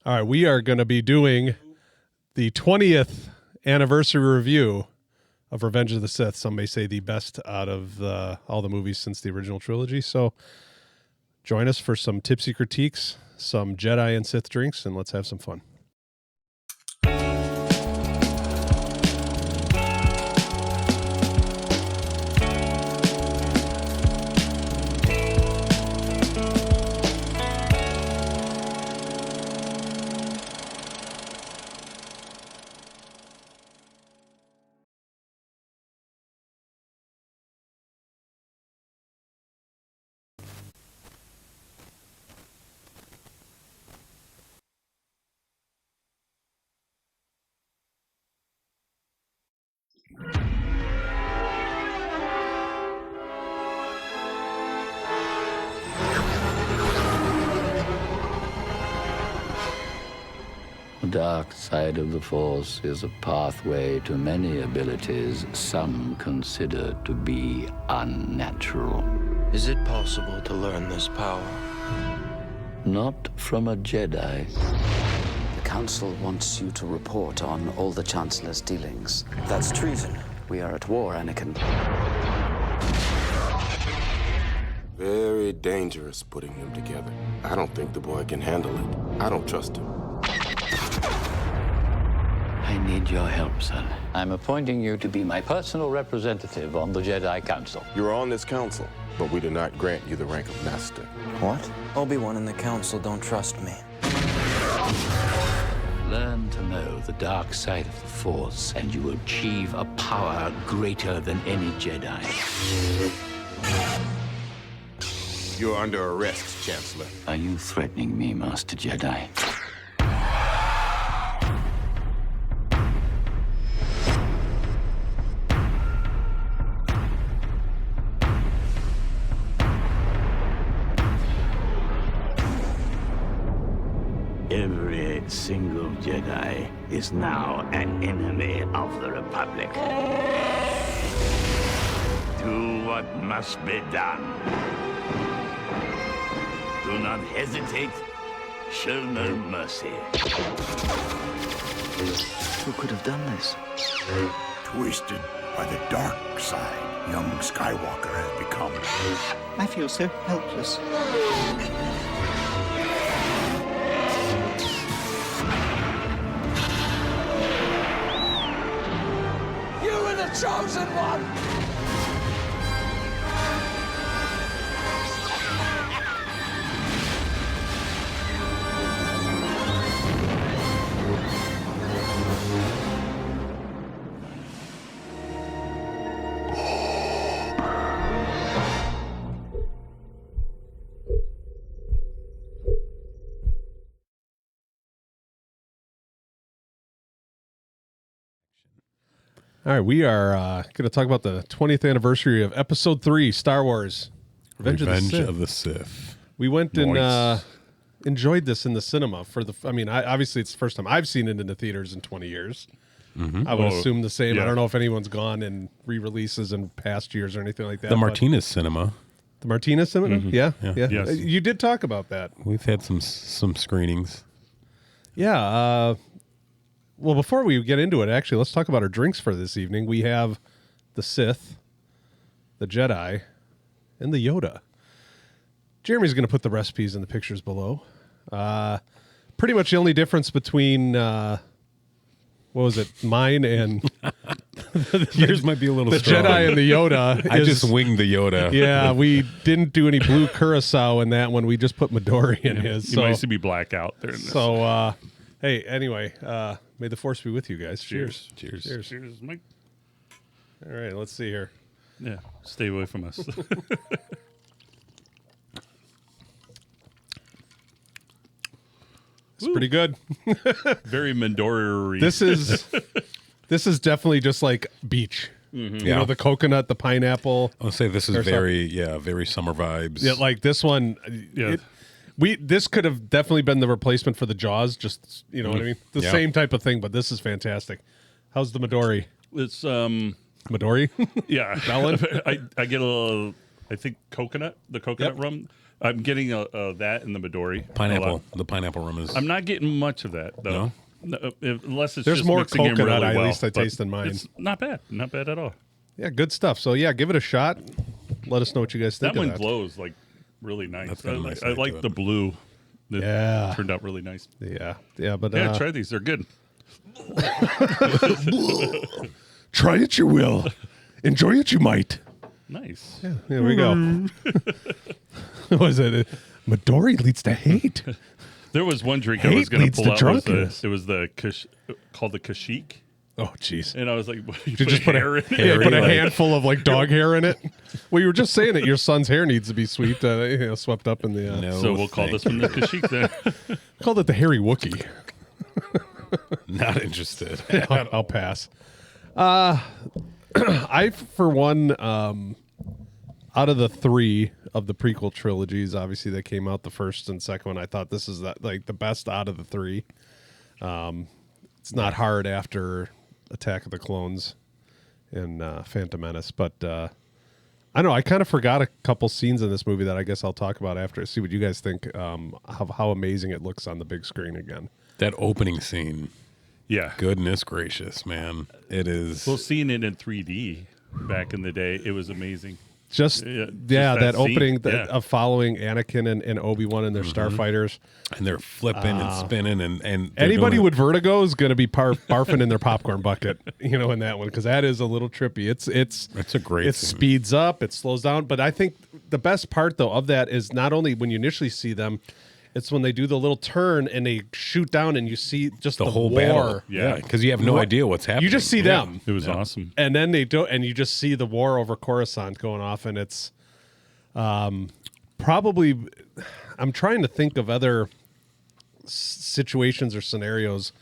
All right, we are going to be doing the 20th anniversary review of Revenge of the Sith. Some may say the best out of all the movies since the original trilogy. So join us for some tipsy critiques, some Jedi and Sith drinks, and let's have some fun. The dark side of the Force is a pathway to many abilities some consider to be unnatural. Is it possible to learn this power? Not from a Jedi. The Council wants you to report on all the Chancellor's dealings. That's treason. We are at war, Anakin. Very dangerous putting them together. I don't think the boy can handle it. I don't trust him. I need your help, son. I'm appointing you to be my personal representative on the Jedi Council. You are on this council, but we do not grant you the rank of master. What? Obi-Wan and the Council don't trust me. Learn to know the dark side of the Force, and you will achieve a power greater than any Jedi. You're under arrest, Chancellor. Are you threatening me, Master Jedi? Every single Jedi is now an enemy of the Republic. Do what must be done. Do not hesitate. Show no mercy. Who could have done this? Twisted by the dark side, young Skywalker has become. I feel so helpless. You were the chosen one! All right, we are going to talk about the 20th anniversary of Episode 3, Star Wars, Revenge of the Sith. We went and enjoyed this in the cinema obviously it's the first time I've seen it in the theaters in 20 years. Mm-hmm. I would assume the same. Yeah. I don't know if anyone's gone and re-releases in past years or anything like that. The Martinez Cinema. The Martinez Cinema? Mm-hmm. Yeah. Yes. You did talk about that. We've had some screenings. Yeah. Well, before we get into it, actually, let's talk about our drinks for this evening. We have the Sith, the Jedi, and the Yoda. Jeremy's going to put the recipes in the pictures below. Pretty much the only difference between, mine and... Yours might be a little the strong. Jedi and the Yoda. I just winged the Yoda. Yeah, we didn't do any Blue Curacao in that one. We just put Midori in his. You might see me blackout there. In this. So, hey, anyway, may the Force be with you guys. Cheers. Cheers, Mike. All right, let's see here. Yeah, stay away from us. It's pretty good. Very Midori. This is definitely just like beach. Mm-hmm. You know, the coconut, the pineapple. I'll say this is very summer vibes. Yeah, like this one. Yeah. This could have definitely been the replacement for the Jaws. Just what I mean, the same type of thing. But this is fantastic. How's the Midori? It's Midori. Yeah, melon. I get a little. I think coconut. The coconut rum. I'm getting that in the Midori. Pineapple. The pineapple rum is. I'm not getting much of that though. No, unless it's There's just more mixing in coconut, really at well, least I but taste in mine. It's not bad at all. Yeah, good stuff. So yeah, give it a shot. Let us know what you guys think That of one that. glows like really nice. That's got a nice I light to like it. the blue. That turned out really nice. Yeah, but Yeah, try these. They're good. try it you will. Enjoy it you might. Nice. Yeah, here we go. What was it? Midori leads to hate. There was one drink I Hate was going leads to to pull out. drunkenness. It was called the Kashyyyk. Oh, jeez. And I was like, what, you Did you just put hair in it? put a handful of like dog hair in it? Well, you were just saying that your son's hair needs to be swept up in the. No, So we'll call this one the Kashyyyk then. Called it the hairy Wookiee. Not interested. I'll pass. I, for one, out of the three of the prequel trilogies, obviously that came out, the first and second one, I thought this is like the best out of the three. It's not hard after Attack of the Clones and Phantom Menace, but I don't know. I kind of forgot a couple scenes in this movie that I guess I'll talk about after. See what you guys think. How amazing it looks on the big screen again. That opening scene. Yeah. Goodness gracious, man. It is. Well, seeing it in 3D back in the day, it was amazing. Just that opening of following Anakin and Obi-Wan and their starfighters. And they're flipping and spinning. And anybody with vertigo is going to be barfing in their popcorn bucket, in that one, because that is a little trippy. That's a great It scene. speeds up, it slows down. But I think the best part, though, of that is not only when you initially see them, it's when they do the little turn and they shoot down and you see just the whole war. battle. Yeah, because you have no idea what's happening. You just see them. It was awesome. And then they do, and you just see the war over Coruscant going off, and it's probably. I'm trying to think of other situations or scenarios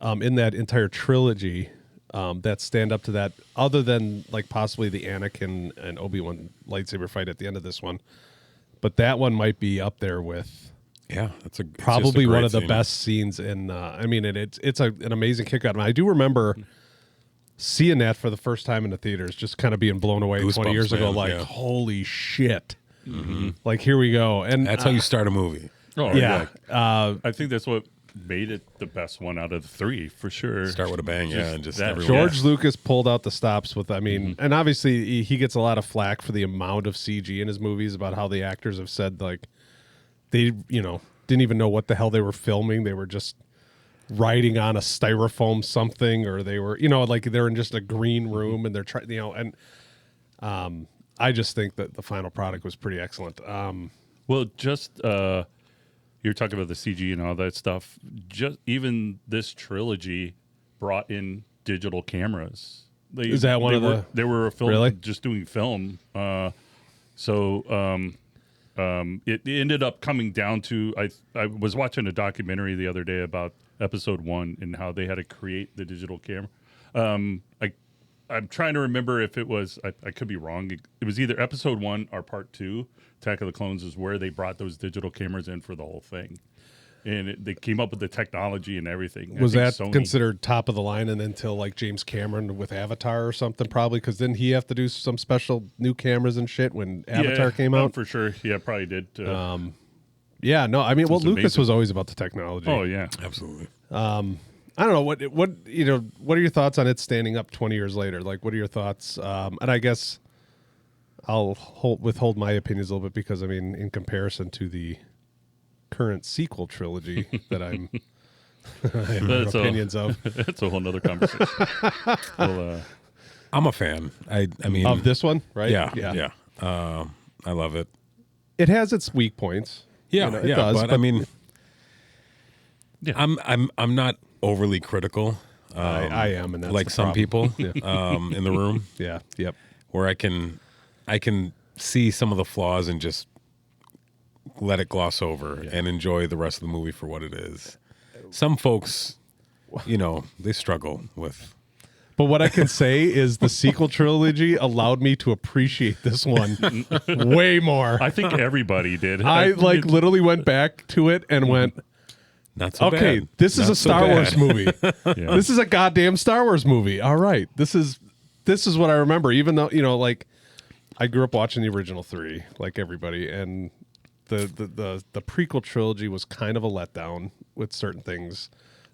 in that entire trilogy that stand up to that, other than like possibly the Anakin and Obi-Wan lightsaber fight at the end of this one. But that one might be up there with. Yeah, Probably one of the scene. best scenes in. It's an amazing kick out. And I do remember seeing that for the first time in the theaters, just kind of being blown away Goosebumps, 20 years ago. man, Like, yeah. holy shit! Like, here we go. And That's how you start a movie. Oh, yeah. I think that's what made it the best one out of the three, for sure. Start with a bang, and just that- everyone. George Lucas pulled out the stops with. And obviously he gets a lot of flack for the amount of CG in his movies, about how the actors have said like they didn't even know what the hell they were filming. They were just writing on a styrofoam something, or they were like they're in just a green room and they're trying and I just think that the final product was pretty excellent. Well, just you're talking about the CG and all that stuff. Just even this trilogy brought in digital cameras. Is that one of the? They were a film Really? just doing film. It ended up coming down to I was watching a documentary the other day about episode 1 and how they had to create the digital camera. I'm trying to remember if it was I could be wrong. It was either episode 1 or part 2. Attack of the Clones is where they brought those digital cameras in for the whole thing, and they came up with the technology and everything. Was I that think Sony- considered top of the line, and until like James Cameron with Avatar or something, probably, because didn't he have to do some special new cameras and shit when Avatar came out? for sure. Yeah, probably did. Yeah, no, I mean, well, was Lucas amazing. was always about the technology. Oh yeah, Absolutely. I don't know what what are your thoughts on it standing up 20 years later? Like, what are your thoughts? And I guess I'll withhold my opinions a little bit, because I mean, in comparison to the current sequel trilogy that I have opinions of. That's a whole nother conversation. Well, I'm a fan. I mean, Of this one, right? Yeah. I love it. It has its weak points. Yeah, it does, but I mean, Yeah. I'm not overly critical. I am, and that's like the some problem. people in the room, Yeah, yep. where I can see some of the flaws and just let it gloss over and enjoy the rest of the movie for what it is. Some folks, they struggle with. But what I can say is the sequel trilogy allowed me to appreciate this one way more. I think everybody did. I like literally went back to it and went, Not so okay, bad. this is Not a so Star bad. Wars movie. Yeah. This is a goddamn Star Wars movie. All right. This is what I remember, even though, like I grew up watching the original 3 like everybody, and the prequel trilogy was kind of a letdown with certain things.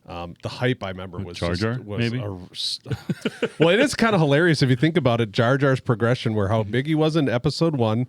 The hype I remember was Jar Jar, maybe. Well, it is kind of hilarious if you think about it. Jar Jar's progression, where how big he was in episode 1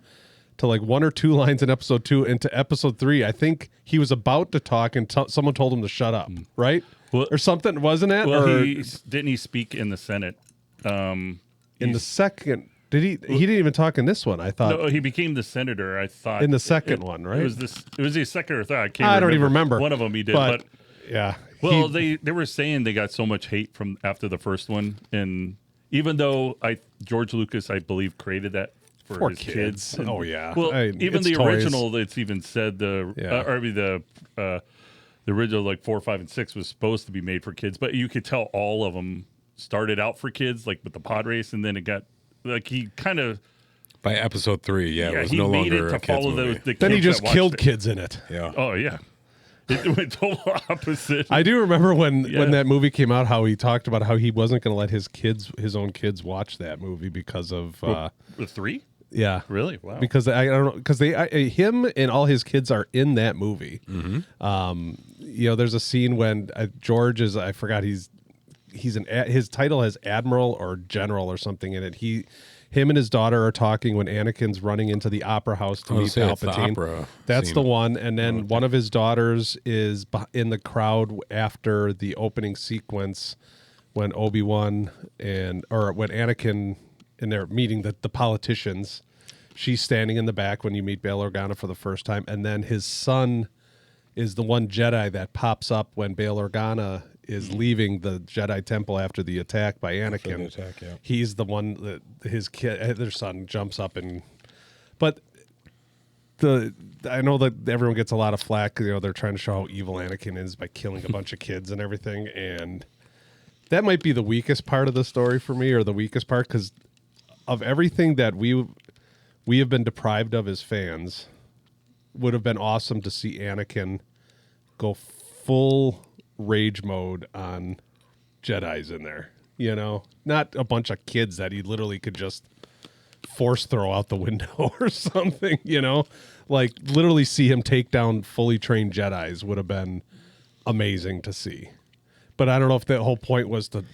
to like 1 or 2 lines in episode 2 into episode 3. I think he was about to talk and someone told him to shut up, right? Well, or something, wasn't it? Well, or didn't he speak in the Senate? In the second, did he? He didn't even talk in this one. I thought. No, he became the senator. I thought in the second one, right? It was the second or third. I don't even remember. One of them he did, but yeah. Well, they were saying they got so much hate from after the first one, and even though George Lucas, I believe, created that for his kids. And, oh yeah. Well, even the toys. original, it's even said the original like 4, 5, and 6 was supposed to be made for kids, but you could tell all of them started out for kids, like with the pod race, and then it got like he kind of by episode 3, it was he no made longer it to a kids follow movie. the Then he kids just that killed watched kids in it. Yeah. Oh yeah. It went total opposite. I do remember when that movie came out, how he talked about how he wasn't going to let his own kids watch that movie because of the 3. Yeah, really? Wow. Because I don't know, because him and all his kids are in that movie. Mm-hmm. There's a scene when George is, I forgot, his title has admiral or general or something in it. Him and his daughter are talking when Anakin's running into the opera house to meet Palpatine. That's the one. And then one of his daughters is in the crowd after the opening sequence when Obi-Wan when Anakin and they're meeting the politicians. She's standing in the back when you meet Bail Organa for the first time. And then his son is the one Jedi that pops up when Bail Organa is leaving the Jedi Temple after the attack by Anakin. He's the one that their son jumps up but I know that everyone gets a lot of flack. They're trying to show how evil Anakin is by killing a bunch of kids and everything. And that might be the weakest part of the story for me, or the weakest part, because of everything that we have been deprived of as fans, would have been awesome to see Anakin go full rage mode on Jedis in there, not a bunch of kids that he literally could just force throw out the window or something, like literally see him take down fully trained Jedis would have been amazing to see. But I don't know if the whole point was to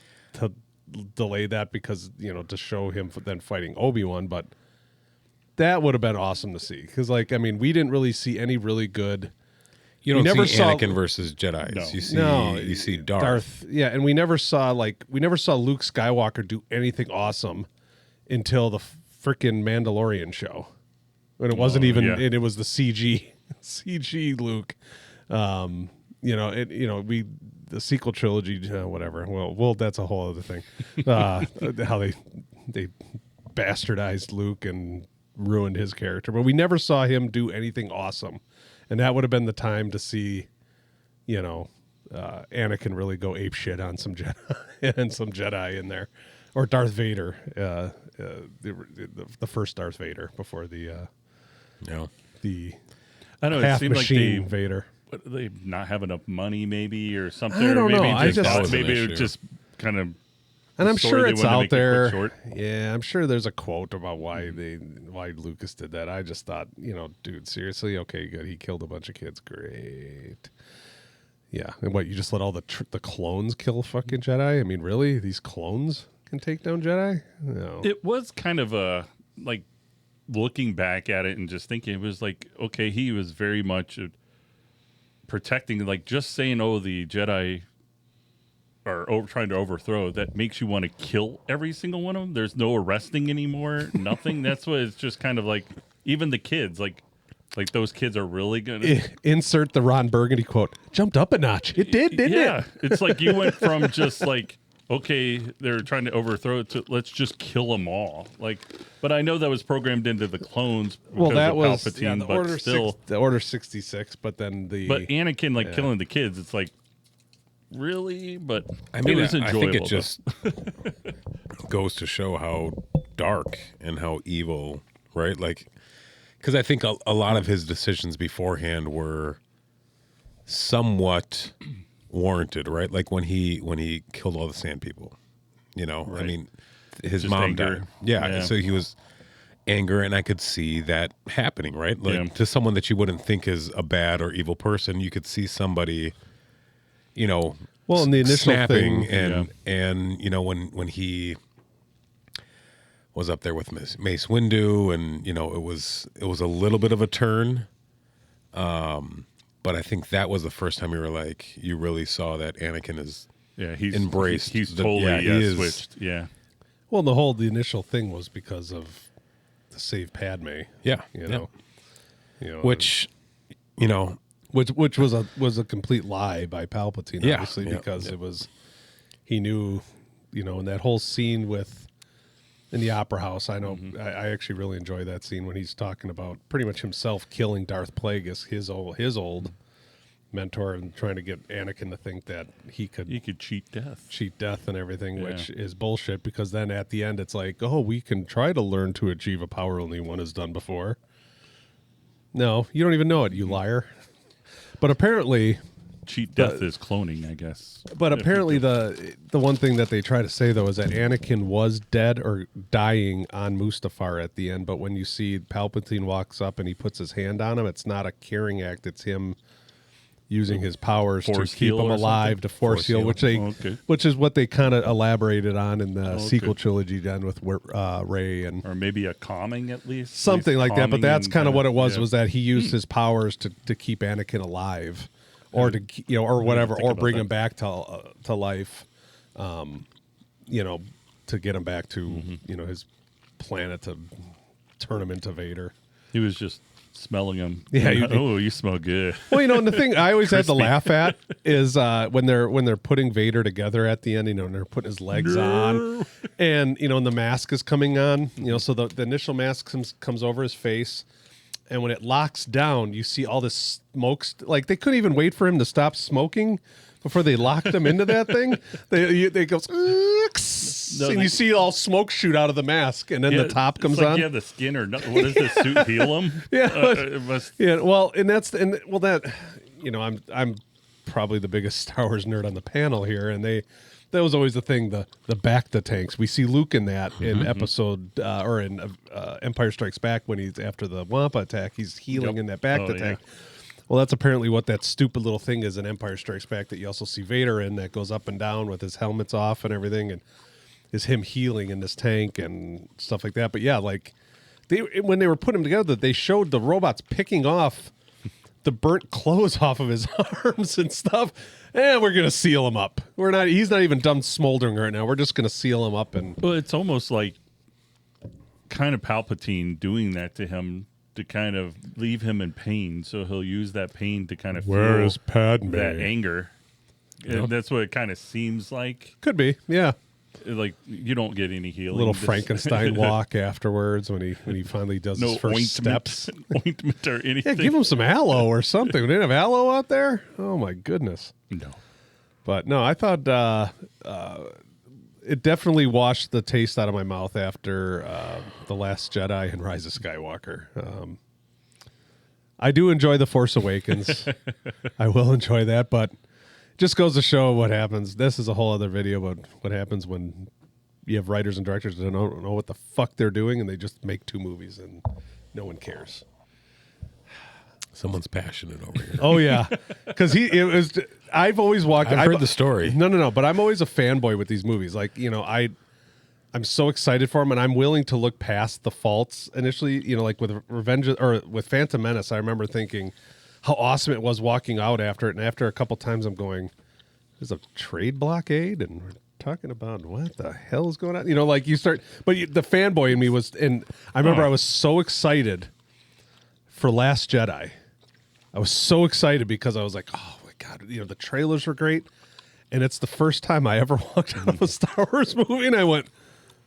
delay that because, to show him then fighting Obi-Wan, but that would have been awesome to see. Because we didn't really see any really good. You don't see Anakin versus Jedi. No. You see Darth. Yeah, and we never saw Luke Skywalker do anything awesome until the freaking Mandalorian show. And it wasn't and it was the CG Luke. The sequel trilogy, whatever. Well, that's a whole other thing. How they bastardized Luke and ruined his character, but we never saw him do anything awesome. And that would have been the time to see, Anakin really go ape shit on some Jedi and some Jedi in there, or Darth Vader, the first Darth Vader before the I know half it seemed machine like Vader. They not have enough money, maybe, or something. I don't know. Maybe it just kind of. And I'm sure it's out there. Yeah, I'm sure there's a quote about why Lucas did that. I just thought, dude, seriously, okay, good. He killed a bunch of kids, great. Yeah, and what, you just let all the clones kill fucking Jedi? Really, these clones can take down Jedi? No. It was kind of like looking back at it and just thinking, it was like, okay, he was very much protecting, like just saying, oh, the Jedi are trying to overthrow, that makes you want to kill every single one of them. There's no arresting anymore, nothing. That's what it's just kind of like, even the kids, like those kids are really gonna insert the Ron Burgundy quote, jumped up a notch. It did, didn't it? Yeah, it's like you went from just like, okay, they're trying to overthrow it to let's just kill them all. Like, but I know that was programmed into the clones. Well, that was Palpatine, the but Order still, the Order 66. But then but Anakin killing the kids. It's like, really? But it was enjoyable. I think it just goes to show how dark and how evil, right? Like, because I think a lot of his decisions beforehand were somewhat warranted, right? Like when he killed all the Sand People, Right. His just mom anger. died. Yeah, so he was, anger, and I could see that happening, right? Like to someone that you wouldn't think is a bad or evil person, you could see somebody, you know, well, in the initial snapping thing, and you know when he was up there with Mace Windu, and you know it was a little bit of a turn, but I think that was the first time you really saw that Anakin is he's embraced. He's totally switched. Yeah. Well, the initial thing was because of to save Padme. Yeah, you know, which was a complete lie by Palpatine, obviously, because it was he knew, in that whole scene in the Opera House. I know I actually really enjoy that scene when he's talking about pretty much himself killing Darth Plagueis, his old mentor, and trying to get Anakin to think that he could cheat death and everything, which is bullshit, because then at the end it's like, oh, we can try to learn to achieve a power only one has done before. No, you don't even know it, you liar. But apparently cheat death is cloning, I guess. But apparently the one thing that they try to say, though, is that Anakin was dead or dying on Mustafar at the end, but when you see Palpatine walks up and he puts his hand on him, it's not a caring act, it's him using his powers to keep him alive, to force heal, which is what they kind of elaborated on in the sequel trilogy done with Rey, and or maybe a calming at least, something like that. But that's kind of what it was that he used his powers to keep Anakin alive, or to or whatever, or bring him back to life, to get him back to his planet, to turn him into Vader. He was just smelling him. Yeah. You smell good. Well, and the thing I always had to laugh at is when they're putting Vader together at the end, and they're putting his legs on, and and the mask is coming on, so the initial mask comes over his face, and when it locks down, you see all this smoke. Like they couldn't even wait for him to stop smoking before they locked him into that thing. They go, and you see all smoke shoot out of the mask, and then the top comes on. Yeah, the skin or what does the suit heal him? Well, I'm probably the biggest Star Wars nerd on the panel here, and that was always the thing, the Bacta tanks. We see Luke in that in episode or in Empire Strikes Back when he's after the Wampa attack, he's healing in that Bacta tank. Well, that's apparently what that stupid little thing is in Empire Strikes Back that you also see Vader in, that goes up and down with his helmets off and everything, and is him healing in this tank and stuff like that. But yeah, like when they were putting him together, they showed the robots picking off the burnt clothes off of his arms and stuff. And we're gonna seal him up. He's not even done smoldering right now. We're just gonna seal him up. And well, it's almost like kind of Palpatine doing that to him to kind of leave him in pain, so he'll use that pain to kind of feel that anger. And that's what it kind of seems like. Could be, yeah. Like you don't get any healing. A little Frankenstein walk afterwards when he finally does his first steps. Ointment or anything. Yeah, give him some aloe or something. We didn't have aloe out there. Oh my goodness. No. But no, I thought it definitely washed the taste out of my mouth after The Last Jedi and Rise of Skywalker. I do enjoy The Force Awakens. I will enjoy that, but just goes to show what happens. This is a whole other video about what happens when you have writers and directors that don't know what the fuck they're doing, and they just make 2 movies and no one cares. Someone's passionate over here. Oh yeah, because I've always walked. I've heard the story. No, but I'm always a fanboy with these movies. Like I'm so excited for them, and I'm willing to look past the faults initially. Like with Revenge or with Phantom Menace, I remember thinking how awesome it was walking out after it, and after a couple times, I'm going, "There's a trade blockade," and we're talking about what the hell is going on. Like you start, but the fanboy in me was, and I remember I was so excited for Last Jedi. I was so excited because I was like, oh my God, the trailers were great. And it's the first time I ever walked out of a Star Wars movie and I went,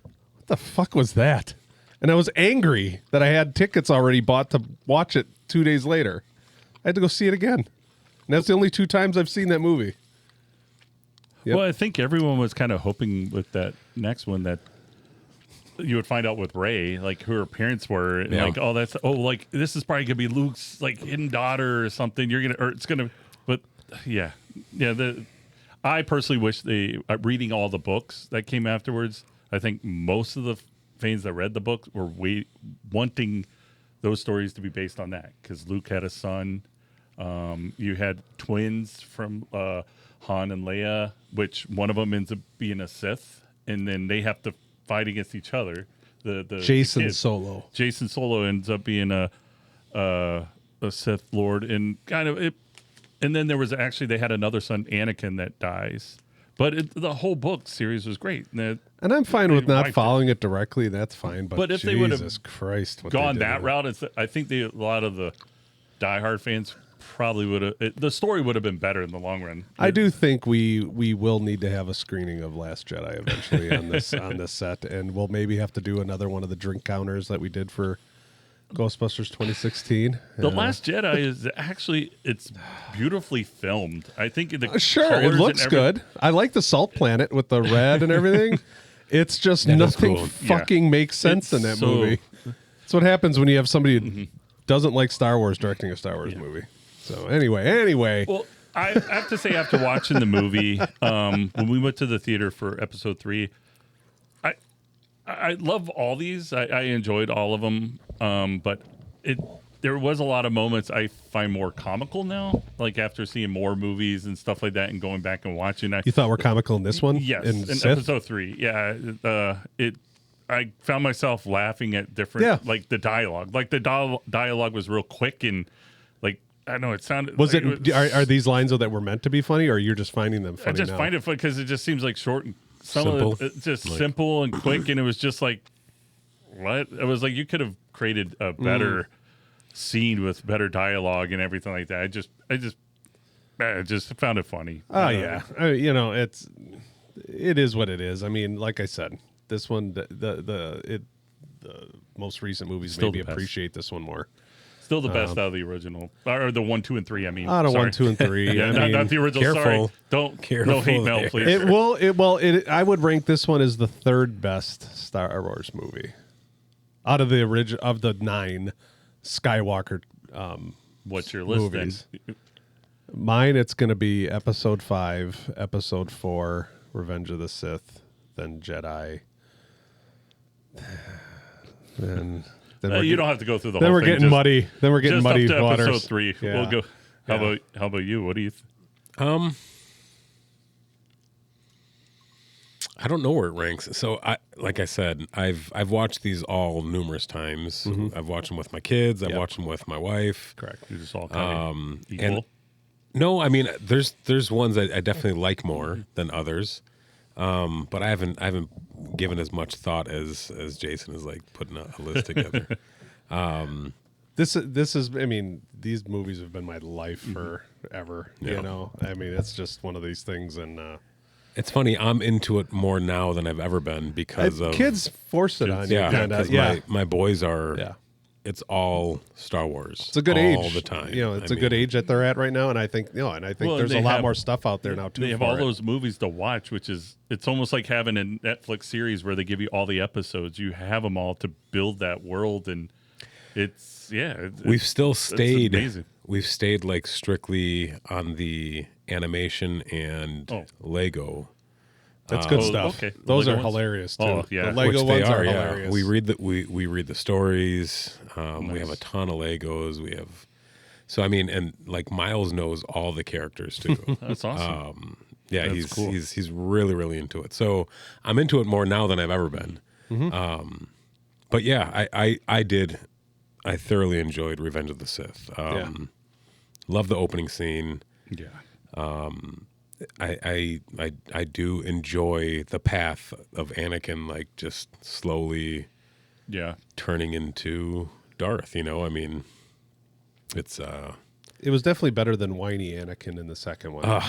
what the fuck was that? And I was angry that I had tickets already bought to watch it 2 days later. I had to go see it again. And that's the only 2 times I've seen that movie. Yep. Well, I think everyone was kind of hoping with that next one that you would find out with Rey, like who her parents were, and like, like this is probably gonna be Luke's like hidden daughter or something. But I personally wish reading all the books that came afterwards. I think most of the fans that read the book were wanting those stories to be based on that, because Luke had a son. You had twins from Han and Leia, which one of them ends up being a Sith, and then they have to fight against each other. The Jason Solo. Jason Solo ends up being a Sith Lord, and kind of it. And then there was they had another son, Anakin, that dies. But the whole book series was great. And I'm fine with not following it directly. That's fine. But if they would have gone that route, I think a lot of the diehard fans probably would have. The story would have been better in the long run. I do think we will need to have a screening of Last Jedi eventually on this set, and we'll maybe have to do another one of the drink counters that we did for Ghostbusters 2016. The Last Jedi is actually, it's beautifully filmed. I think the sure, it looks good. I like the salt planet with the red and everything. It's just nothing fucking makes sense in that movie. That's what happens when you have somebody who doesn't like Star Wars directing a Star Wars movie. So anyway. Well, I have to say, after watching the movie, when we went to the theater for episode 3, I love all these. I enjoyed all of them. But there was a lot of moments I find more comical now, like after seeing more movies and stuff like that and going back and watching. You thought we're comical in this one? Yes, in Sith? episode 3. Yeah. I found myself laughing at different, like the dialogue. Like the dialogue was real quick and like, I don't know, it sounded... Are these lines though that were meant to be funny, or you're just finding them funny I just now? find it funny because it just seems like short and simple. Of it's just simple and quick, and it was just like, what? It was like you could have created a better scene with better dialogue and everything like that. I just found it funny. Oh yeah, it is what it is. I mean, like I said, this one, the most recent movies Still maybe the best. Appreciate this one more. Still the best out of the original, or the 1, 2, and 3. I mean, Out of 1, 2, and 3. Yeah, not the original. Careful. Sorry, no hate mail, there. please. I would rank this one as the third best Star Wars movie out of the of the 9 Skywalker. What's your list movies. then? Mine, it's going to be Episode 5, Episode 4, Revenge of the Sith, then Jedi. Then You don't have to go through the then whole we're thing. getting muddy. Then we're getting just muddy up to waters. episode 3. Yeah. We'll go. How about you? What do you? I don't know where it ranks. So like I said, I've watched these all numerous times. I've watched them with my kids. I've watched them with my wife. Correct. You're just all kind of equal. And no, I mean there's ones I definitely like more than others. But I haven't given as much thought as Jason is like putting a list together. This is. I mean, these movies have been my life forever. Yeah. You know, I mean, it's just one of these things, and it's funny. I'm into it more now than I've ever been because of kids force it on you. Yeah, because my boys are. Yeah. It's all Star Wars. It's a good age all the time. You know, it's a good age that they're at right now, and I think there's a lot more stuff out there now too. They have all those movies to watch, which is it's almost like having a Netflix series where they give you all the episodes. You have them all to build that world, and we've still stayed. Amazing. We've stayed like strictly on the animation and Lego. That's good stuff. Okay. Those Lego are ones? hilarious too. Oh, yeah. The Lego Which they ones are yeah. hilarious. We read the stories. We have a ton of Legos. We have I mean, and like Miles knows all the characters too. That's awesome. Yeah, That's cool. he's really, really into it. So I'm into it more now than I've ever been. But yeah, I thoroughly enjoyed Revenge of the Sith. Love the opening scene. Yeah. I do enjoy the path of Anakin, like just slowly turning into Darth, you know? I mean, it was definitely better than whiny Anakin in the second one.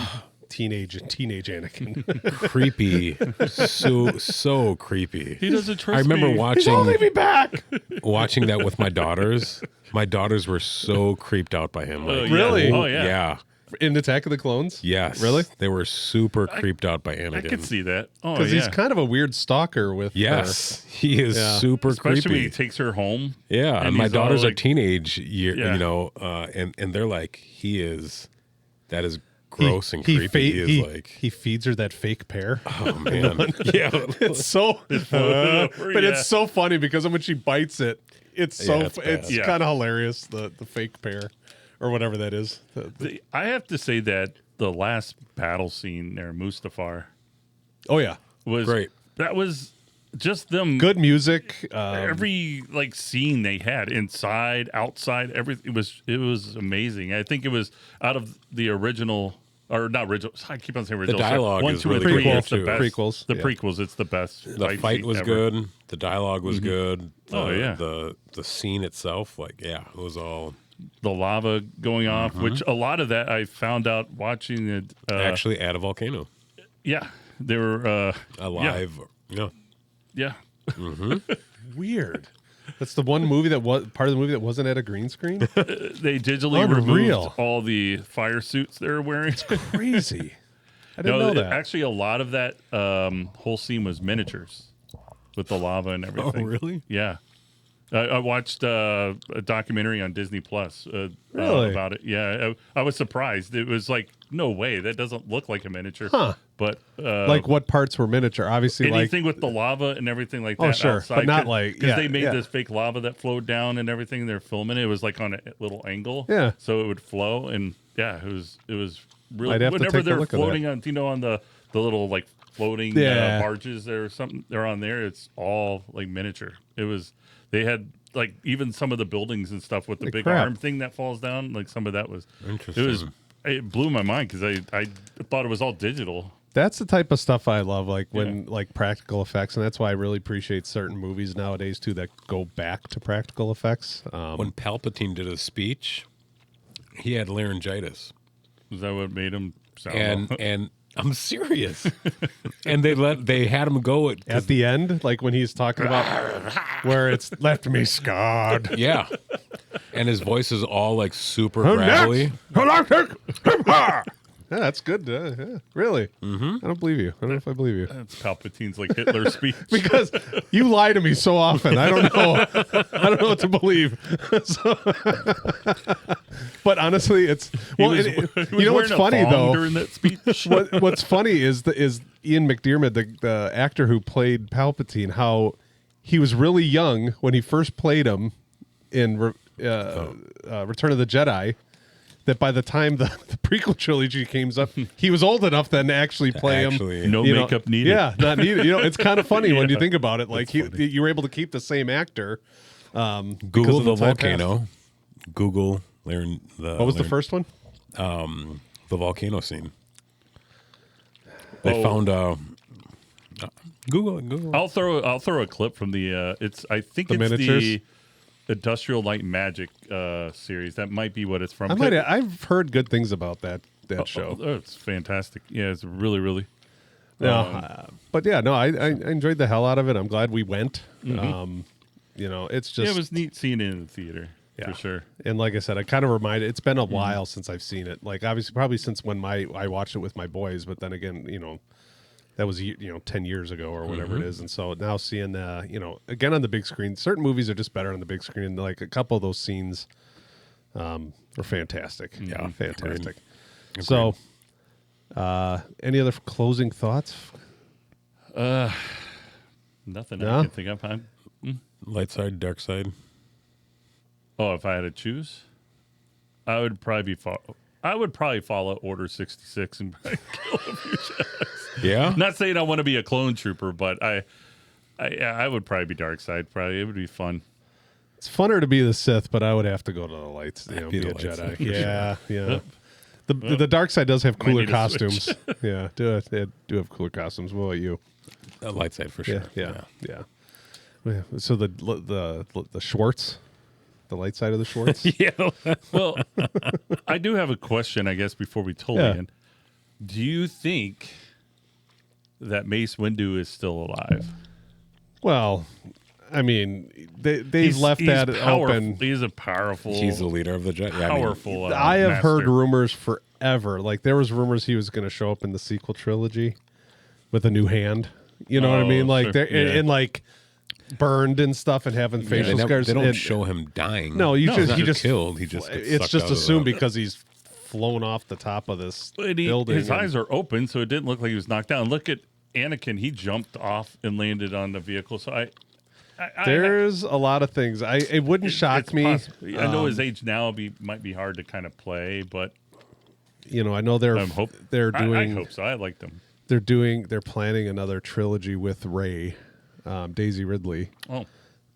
Teenage Anakin. Creepy. So creepy. He doesn't trust I remember me. watching He's holding me back. watching that with my daughters. My daughters were so creeped out by him. Like, Really? Oh, yeah. Yeah. In Attack of the Clones? Yes. Really? They were super creeped out by Anakin. I could see that. Oh, Because he's kind of a weird stalker with Yes. He is super especially creepy. when he takes her home. Yeah, and my he's all daughters are like- teenage, you Yeah. know, and they're like, that is gross and creepy he is like. He feeds her that fake pear. Oh man, yeah, it's so. But it's so funny because when she bites it, it's kind of hilarious. The fake pear, or whatever that is. I have to say that the last battle scene there, Mustafar. Oh yeah, was great. That was just them. Good music. Every scene they had inside, outside, everything it was amazing. I think it was out of the original. Or not original. I keep on saying original. The dialogue One, is two, really and three. cool It's the too. best. Prequels. The prequels. It's the best. The fight was good. The dialogue was good. The scene itself, it was all the lava going off. Which a lot of that I found out watching it. Actually, at a volcano. Yeah, they were alive. Yeah. Weird. That's the one movie that was part of the movie that wasn't at a green screen. They digitally removed all the fire suits they were wearing. Crazy. I didn't know that. Actually, a lot of that whole scene was miniatures with the lava and everything. Oh, really? Yeah. I watched a documentary on Disney Plus Really? about it. Yeah, I was surprised. It was like, no way, that doesn't look like a miniature. Huh. But what parts were miniature? Obviously, anything with the lava and everything like that. Oh, sure, outside, but not because they made this fake lava that flowed down and everything. They're filming it. It was like on a little angle. Yeah. So it would flow, and it was really. I'd have to whenever take a they're look at floating on, on the little floating barges there or something, they're on there. It's all miniature. It was. They had even some of the buildings and stuff with the big arm thing that falls down. Some of that was interesting. It blew my mind because I thought it was all digital. That's the type of stuff I love, when practical effects, and that's why I really appreciate certain movies nowadays too that go back to practical effects. When Palpatine did his speech, he had laryngitis. Is that what made him sound? And I'm serious. And they had him go at the end, when he's talking about where it's left me scarred. Yeah. And his voice is all super gravelly. Yeah, that's good. Yeah, really. I don't believe you. I don't know if I believe you. That's Palpatine's Hitler speech. Because you lie to me so often. I don't know. I don't know what to believe. But honestly, it's you know what's funny though. During that speech, what's funny is Ian McDiarmid, the actor who played Palpatine, how he was really young when he first played him in Return of the Jedi. That by the time the prequel trilogy came up, he was old enough then to actually play him. No makeup needed. Yeah, not needed. It's kind of funny when you think about it. You were able to keep the same actor. Google the volcano. Google what was the first one? The volcano scene. They found Google. I'll throw a clip from the. I think it's miniatures? the Industrial Light and Magic series. That might be what it's from. I've heard good things about that show. It's fantastic. Yeah, it's really, really. But yeah, no, I enjoyed the hell out of it. I'm glad we went. It's just it was neat seeing it in the theater for sure. And like I said, I kind of reminded. It's been a while since I've seen it. Obviously, probably since when I watched it with my boys. But then again, that was 10 years ago or whatever it is. And so now seeing again on the big screen, certain movies are just better on the big screen. And a couple of those scenes were fantastic. Yeah, fantastic. Agreed. So, any other closing thoughts? Nothing I can think of. Light side, dark side. Oh, if I had to choose, I would probably follow Order 66 and kill a few Jedis. Yeah. Not saying I want to be a clone trooper, but I would probably be dark side. Probably it would be fun. It's funner to be the Sith, but I would have to go to the lights. Be a Jedi. Yeah. The dark side does have cooler costumes. Yeah, they do have cooler costumes. What about you? A light side for sure. Yeah. So the Schwartz. The light side of the Schwartz? Yeah. Well, I do have a question, I guess, before we totally end. Do you think that Mace Windu is still alive? Well, I mean, they've left that open. He's a powerful. He's the leader of the Jedi. Powerful. I have heard rumors forever. There was rumors he was going to show up in the sequel trilogy with a new hand. You know what I mean? And burned and stuff and having facial scars. They don't show him dying. No, he just killed. He just it's just assumed because he's flown off the top of this But building. his eyes are open, so it didn't look like he was knocked down. Look at Anakin; he jumped off and landed on the vehicle. So there's a lot of things. It wouldn't shock me. I know his age now might be hard to kind of play, but I know they're doing. I hope so. I like them. They're planning another trilogy with Rey, Daisy Ridley. Oh.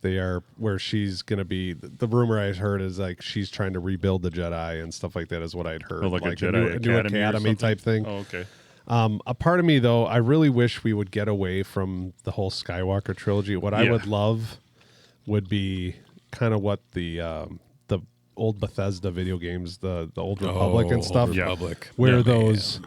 They are where she's going to be. The rumor I heard is like she's trying to rebuild the Jedi and stuff like that is what I'd heard. Oh, like a Jedi new academy type thing. Oh, okay. A part of me, though, I really wish we would get away from the whole Skywalker trilogy. What I would love would be kind of what the old Bethesda video games, the Old Republic and stuff, where those...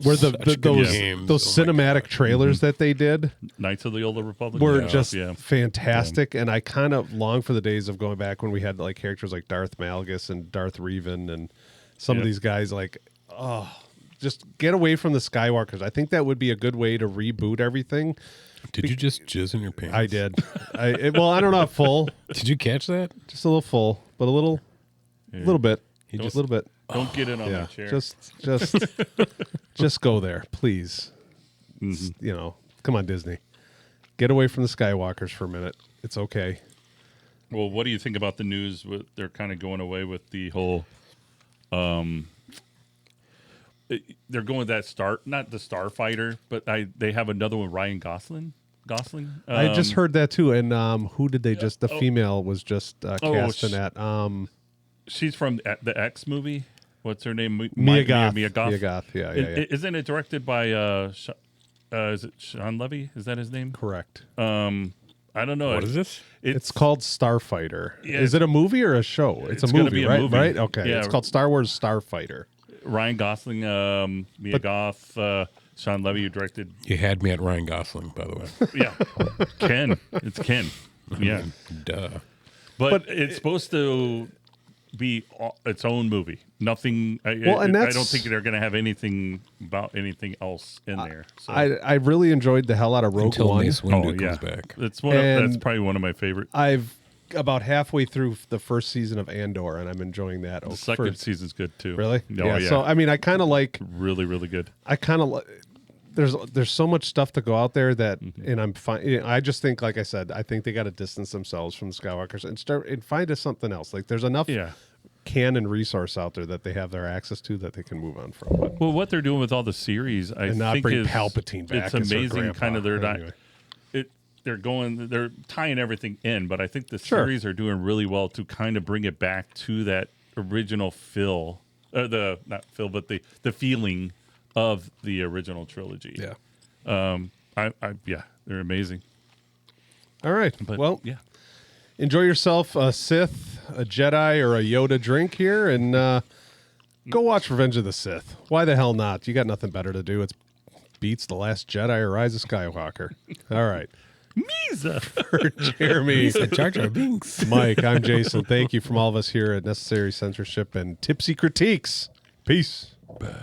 Where those cinematic trailers that they did, Knights of the Old Republic, were just fantastic, and I kind of long for the days of going back when we had like characters like Darth Malgus and Darth Revan and some of these guys. Like, just get away from the Skywalkers. I think that would be a good way to reboot everything. Did you just jizz in your pants? I did. Well, I don't know, full. Did you catch that? Just a little full, but a little bit. Just a little bit. Don't get in on my chair. Just go there, please. Come on, Disney. Get away from the Skywalkers for a minute. It's okay. Well, what do you think about the news? They're kind of going away with the whole. They're going with that not the Starfighter, but they have another one, Ryan Gosling. I just heard that too. And who did they just? The female was just cast in that. She's from the X movie. What's her name? Mia Goth. Mia Goth. Mia Goth. Yeah. Isn't it directed by is it Sean Levy? Is that his name? Correct. I don't know. What is this? It's called Starfighter. Yeah, is it a movie or a show? It's a movie, right? Movie. Right? Okay. Yeah. It's called Star Wars Starfighter. Ryan Gosling, Mia Goth, Sean Levy, who directed. You had me at Ryan Gosling, by the way. Yeah. Ken. It's Ken. Yeah. Duh. But it's supposed to be its own movie. Nothing. I don't think they're going to have anything about anything else in there. So. I really enjoyed the hell out of Rogue One. Mace Windu comes back. That's probably one of my favorite. I've about halfway through the first season of Andor, and I'm enjoying that. The second season's good too. Really? Yeah. So I mean, I kind of like really, really good. I kind of there's so much stuff to go out there that, and I'm fine. I just think, like I said, I think they got to distance themselves from the Skywalkers and find us something else. Like there's enough canon resource out there that they have their access to that they can move on from. But, well, what they're doing with all the series, I not think bring Palpatine back. It's amazing. Kind of anyway. They're tying everything in, but I think the series are doing really well to kind of bring it back to that original feel, the feeling of the original trilogy. Yeah. They're amazing. All right. But, enjoy yourself a Sith, a Jedi, or a Yoda drink here, and go watch Revenge of the Sith. Why the hell not? You got nothing better to do. It beats The Last Jedi or Rise of Skywalker. All right. Misa. For Jeremy. Jar Jar Binks. Mike, I'm Jason. Thank you from all of us here at Necessary Censorship and Tipsy Critiques. Peace. Bye.